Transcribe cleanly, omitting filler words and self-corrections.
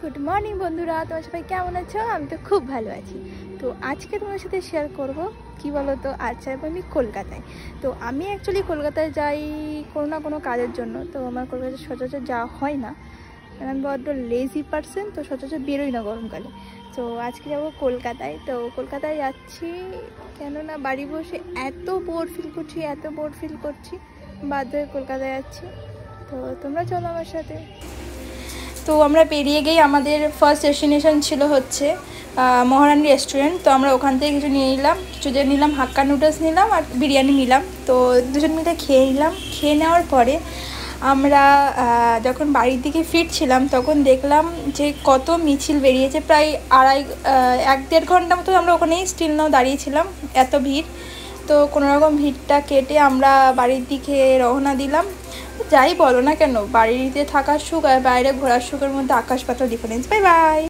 Good morning বন্ধুরা, তোমার সবাই কেমন আছো? আমি তো খুব ভালো আছি। তো আজকে তোমার সাথে শেয়ার করব কি বলো তো, আজ যাবো আমি কলকাতায়। তো আমি অ্যাকচুয়ালি কলকাতায় যাই কোনো না কোনো কাজের জন্য। তো আমার কলকাতায় সচরাচর যাওয়া হয় না, কারণ আমি বড্ড লেজি পারসন, তো সচরাচর বেরোই না গরমকালে। তো আজকে যাবো কলকাতায়। তো কলকাতায় যাচ্ছি কেননা বাড়ি বসে এত বোর ফিল করছি, বাধ্য হয়ে কলকাতায় যাচ্ছি। তো তোমরা চলো আমার সাথে। তো আমরা পেরিয়ে গিয়ে আমাদের ফার্স্ট ডেস্টিনেশন ছিল হচ্ছে মহারানী রেস্টুরেন্ট। তো আমরা ওখান থেকে কিছু নিয়ে নিলাম, নিলাম হাক্কা নুডলস নিলাম আর বিরিয়ানি নিলাম। তো দুজন মিলে খেয়ে নিলাম। খেয়ে নেওয়ার পরে আমরা যখন বাড়ির দিকে ফিরছিলাম তখন দেখলাম যে কত মিছিল বেরিয়েছে। প্রায় 1-1.5 ঘন্টা মতো আমরা ওখানেই স্টিল নাও দাঁড়িয়েছিলাম, এত ভিড়। তো কোনোরকম ভিড়টা কেটে আমরা বাড়ির দিকে রওনা দিলাম। যাই বলো না কেন, বাড়িতে থাকার সুখ আর বাইরে ঘোরার সুখের মধ্যে আকাশ পাতাল ডিফারেন্স। Bye bye.